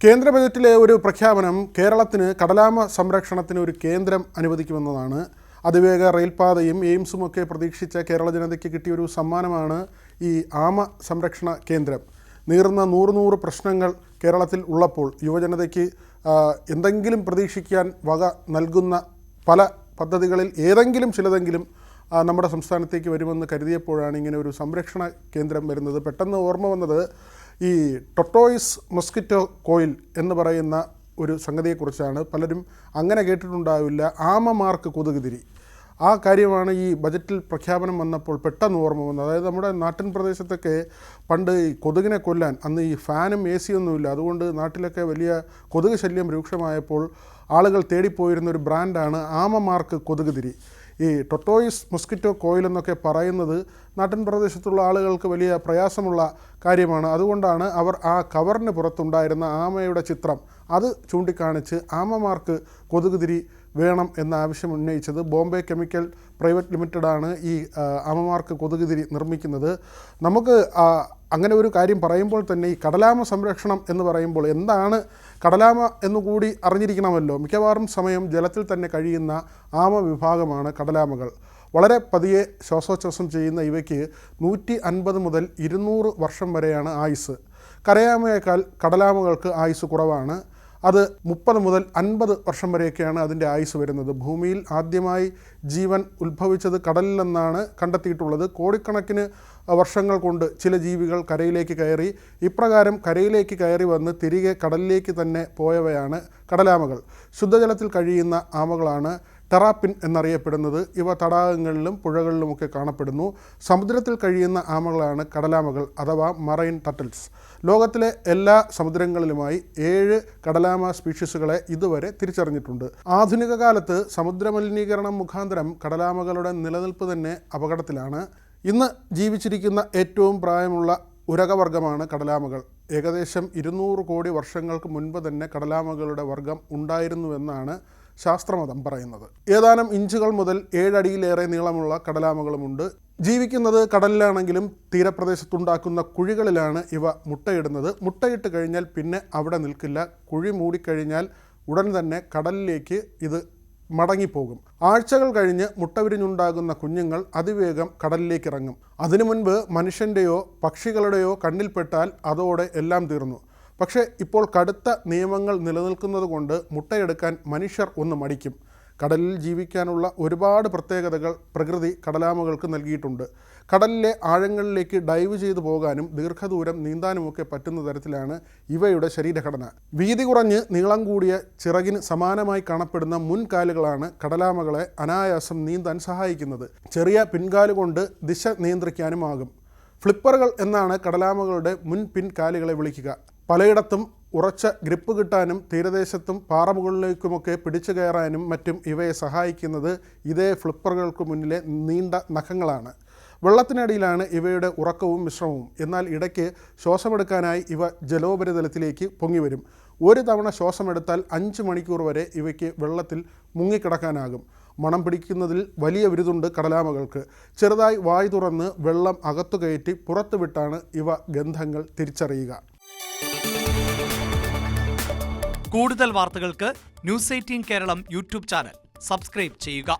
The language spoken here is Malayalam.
കേന്ദ്ര ബജറ്റിലെ ഒരു പ്രഖ്യാപനം കേരളത്തിന് കടലാമ സംരക്ഷണത്തിന് ഒരു കേന്ദ്രം അനുവദിക്കുമെന്നതാണ്. അതിവേഗ റെയിൽപാതയും എയിംസുമൊക്കെ പ്രതീക്ഷിച്ച കേരള ജനതയ്ക്ക് കിട്ടിയൊരു സമ്മാനമാണ് ഈ ആമ സംരക്ഷണ കേന്ദ്രം. നീറുന്ന നൂറ് പ്രശ്നങ്ങൾ കേരളത്തിൽ ഉള്ളപ്പോൾ യുവജനതയ്ക്ക് എന്തെങ്കിലും പ്രതീക്ഷിക്കാൻ വക നൽകുന്ന പല പദ്ധതികളിൽ ഏതെങ്കിലും ചിലതെങ്കിലും നമ്മുടെ സംസ്ഥാനത്തേക്ക് വരുമെന്ന് കരുതിയപ്പോഴാണ് ഇങ്ങനെ ഒരു സംരക്ഷണ കേന്ദ്രം വരുന്നത്. പെട്ടെന്ന് ഓർമ്മ വന്നത് ഈ ടൊട്ടോയിസ് മൊസ്കിറ്റോ കോയിൽ എന്ന് പറയുന്ന ഒരു സംഗതിയെക്കുറിച്ചാണ്. പലരും അങ്ങനെ കേട്ടിട്ടുണ്ടാവില്ല. ആമമാർക്ക് കൊതുകുതിരി, ആ കാര്യമാണ് ഈ ബജറ്റിൽ പ്രഖ്യാപനം വന്നപ്പോൾ പെട്ടെന്ന് ഓർമ്മ വന്നത്. അതായത് നമ്മുടെ നാട്ടിൻ പ്രദേശത്തൊക്കെ പണ്ട് ഈ കൊതുകിനെ കൊല്ലാൻ അന്ന് ഈ ഫാനും എ സി ഒന്നുമില്ല. അതുകൊണ്ട് നാട്ടിലൊക്കെ വലിയ കൊതുക് ശല്യം രൂക്ഷമായപ്പോൾ ആളുകൾ തേടിപ്പോയിരുന്ന ഒരു ബ്രാൻഡാണ് ആമമാർക്ക് കൊതുകുതിരി. ഈ ടൊട്ടോയിസ് മൊസ്കിറ്റോ കോയിൽ എന്നൊക്കെ പറയുന്നത് നാട്ടിൻ പ്രദേശത്തുള്ള ആളുകൾക്ക് വലിയ പ്രയാസമുള്ള കാര്യമാണ്. അതുകൊണ്ടാണ് അവർ ആ കവറിന് പുറത്തുണ്ടായിരുന്ന ആമയുടെ ചിത്രം അത് ചൂണ്ടിക്കാണിച്ച് ആമമാർക്ക് കൊതുകുതിരി വേണം എന്ന ആവശ്യം ഉന്നയിച്ചത്. ബോംബെ കെമിക്കൽ പ്രൈവറ്റ് ലിമിറ്റഡാണ് ഈ ആമമാർക്ക് കൊതുകുതിരി നിർമ്മിക്കുന്നത്. നമുക്ക് അങ്ങനെ ഒരു കാര്യം പറയുമ്പോൾ തന്നെ ഈ കടലാമ സംരക്ഷണം എന്ന് പറയുമ്പോൾ എന്താണ് കടലാമ എന്നുകൂടി അറിഞ്ഞിരിക്കണമല്ലോ. മിക്കവാറും സമയം ജലത്തിൽ തന്നെ കഴിയുന്ന ആമ വിഭാഗമാണ് കടലാമകൾ. വളരെ പതിയെ ശ്വാസോച്ഛ്വാസം ചെയ്യുന്ന ഇവയ്ക്ക് 150 മുതൽ 200 വർഷം വരെയാണ് ആയുസ്. കരയാമയേക്കാൾ കടലാമകൾക്ക് ആയുസ് കുറവാണ്. അത് 30 മുതൽ 50 വർഷം വരെയൊക്കെയാണ് അതിൻ്റെ ആയുസ് വരുന്നത്. ഭൂമിയിൽ ആദ്യമായി ജീവൻ ഉത്ഭവിച്ചത് കടലിലെന്നാണ് കണ്ടെത്തിയിട്ടുള്ളത്. കോടിക്കണക്കിന് വർഷങ്ങൾ കൊണ്ട് ചില ജീവികൾ കരയിലേക്ക് കയറി. ഇപ്രകാരം കരയിലേക്ക് കയറി വന്ന് തിരികെ കടലിലേക്ക് തന്നെ പോയവയാണ് കടലാമകൾ. ശുദ്ധജലത്തിൽ കഴിയുന്ന ആമകളാണ് ടെറാപ്പിൻ എന്നറിയപ്പെടുന്നത്. ഇവ തടാകങ്ങളിലും പുഴകളിലുമൊക്കെ കാണപ്പെടുന്നു. സമുദ്രത്തിൽ കഴിയുന്ന ആമകളാണ് കടലാമകൾ അഥവാ മറൈൻ ടർട്ടിൽസ്. ലോകത്തിലെ എല്ലാ സമുദ്രങ്ങളിലുമായി 7 കടലാമ സ്പീഷീസുകളെ ഇതുവരെ തിരിച്ചറിഞ്ഞിട്ടുണ്ട്. ആധുനിക കാലത്ത് സമുദ്ര മലിനീകരണം മുഖാന്തരം കടലാമകളുടെ നിലനിൽപ്പ് തന്നെ അപകടത്തിലാണ്. ഇന്ന് ജീവിച്ചിരിക്കുന്ന ഏറ്റവും പ്രായമുള്ള ഉരകവർഗമാണ് കടലാമകൾ. ഏകദേശം 200 കോടി വർഷങ്ങൾക്ക് മുൻപ് തന്നെ കടലാമകളുടെ വർഗം ഉണ്ടായിരുന്നുവെന്നാണ് ശാസ്ത്രമതം പറയുന്നത്. ഏതാനും ഇഞ്ചുകൾ മുതൽ 7 അടിയിലേറെ നീളമുള്ള കടലാമകളുമുണ്ട്. ജീവിക്കുന്നത് കടലിലാണെങ്കിലും തീരപ്രദേശത്തുണ്ടാക്കുന്ന കുഴികളിലാണ് ഇവ മുട്ടയിടുന്നത്. മുട്ടയിട്ട് കഴിഞ്ഞാൽ പിന്നെ അവിടെ നിൽക്കില്ല. കുഴി മൂടിക്കഴിഞ്ഞാൽ ഉടൻ തന്നെ കടലിലേക്ക് ഇത് മടങ്ങിപ്പോകും. ആഴ്ചകൾ കഴിഞ്ഞ് മുട്ട വിരിഞ്ഞുണ്ടാകുന്ന കുഞ്ഞുങ്ങൾ അതിവേഗം കടലിലേക്ക് ഇറങ്ങും. അതിനു മുൻപ് മനുഷ്യൻ്റെയോ പക്ഷികളുടെയോ കണ്ണിൽപ്പെട്ടാൽ അതോടെ എല്ലാം തീർന്നു. പക്ഷേ ഇപ്പോൾ കടുത്ത നിയമങ്ങൾ നിലനിൽക്കുന്നത് കൊണ്ട് മുട്ടയെടുക്കാൻ മനുഷ്യർ ഒന്ന് മടിക്കും. കടലിൽ ജീവിക്കാനുള്ള ഒരുപാട് പ്രത്യേകതകൾ പ്രകൃതി കടലാമകൾക്ക് നൽകിയിട്ടുണ്ട്. കടലിലെ ആഴങ്ങളിലേക്ക് ഡൈവ് ചെയ്തു പോകാനും ദീർഘദൂരം നീന്താനുമൊക്കെ പറ്റുന്ന തരത്തിലാണ് ഇവയുടെ ശരീരഘടന. വീതി കുറഞ്ഞ് നീളം കൂടിയ ചിറകിന് സമാനമായി കാണപ്പെടുന്ന മുൻകാലുകളാണ് കടലാമകളെ അനായാസം നീന്താൻ സഹായിക്കുന്നത്. ചെറിയ പിൻകാലുകൊണ്ട് ദിശ നിയന്ത്രിക്കാനുമാകും. ഫ്ലിപ്പറുകൾ എന്നാണ് കടലാമകളുടെ പിൻകാലുകളെ വിളിക്കുക. പലയിടത്തും ഉറച്ച ഗ്രിപ്പ് കിട്ടാനും തീരദേശത്തും പാറമുകളിലേക്കുമൊക്കെ പിടിച്ചു കയറാനും മറ്റും ഇവയെ സഹായിക്കുന്നത് ഇതേ ഫ്ലിപ്പറുകൾക്ക് മുന്നിലെ നീണ്ട നഖങ്ങളാണ്. വെള്ളത്തിനടിയിലാണ് ഇവയുടെ ഉറക്കവും വിശ്രമവും. എന്നാൽ ഇടയ്ക്ക് ശ്വാസമെടുക്കാനായി ഇവ ജലോപരിതലത്തിലേക്ക് പൊങ്ങിവരും. ഒരു തവണ ശ്വാസമെടുത്താൽ 5 മണിക്കൂർ വരെ ഇവയ്ക്ക് വെള്ളത്തിൽ മുങ്ങിക്കിടക്കാനാകും. മണം പിടിക്കുന്നതിൽ വലിയ വിരുതുണ്ട് കടലാമകൾക്ക്. ചെറുതായി വായു തുറന്ന് വെള്ളം അകത്തു കയറ്റി പുറത്തു വിട്ടാണ് ഇവ ഗന്ധങ്ങൾ തിരിച്ചറിയുക. കൂടുതൽ വാർത്തകൾക്ക് news 18 Keralam YouTube channel subscribe ചെയ്യുക.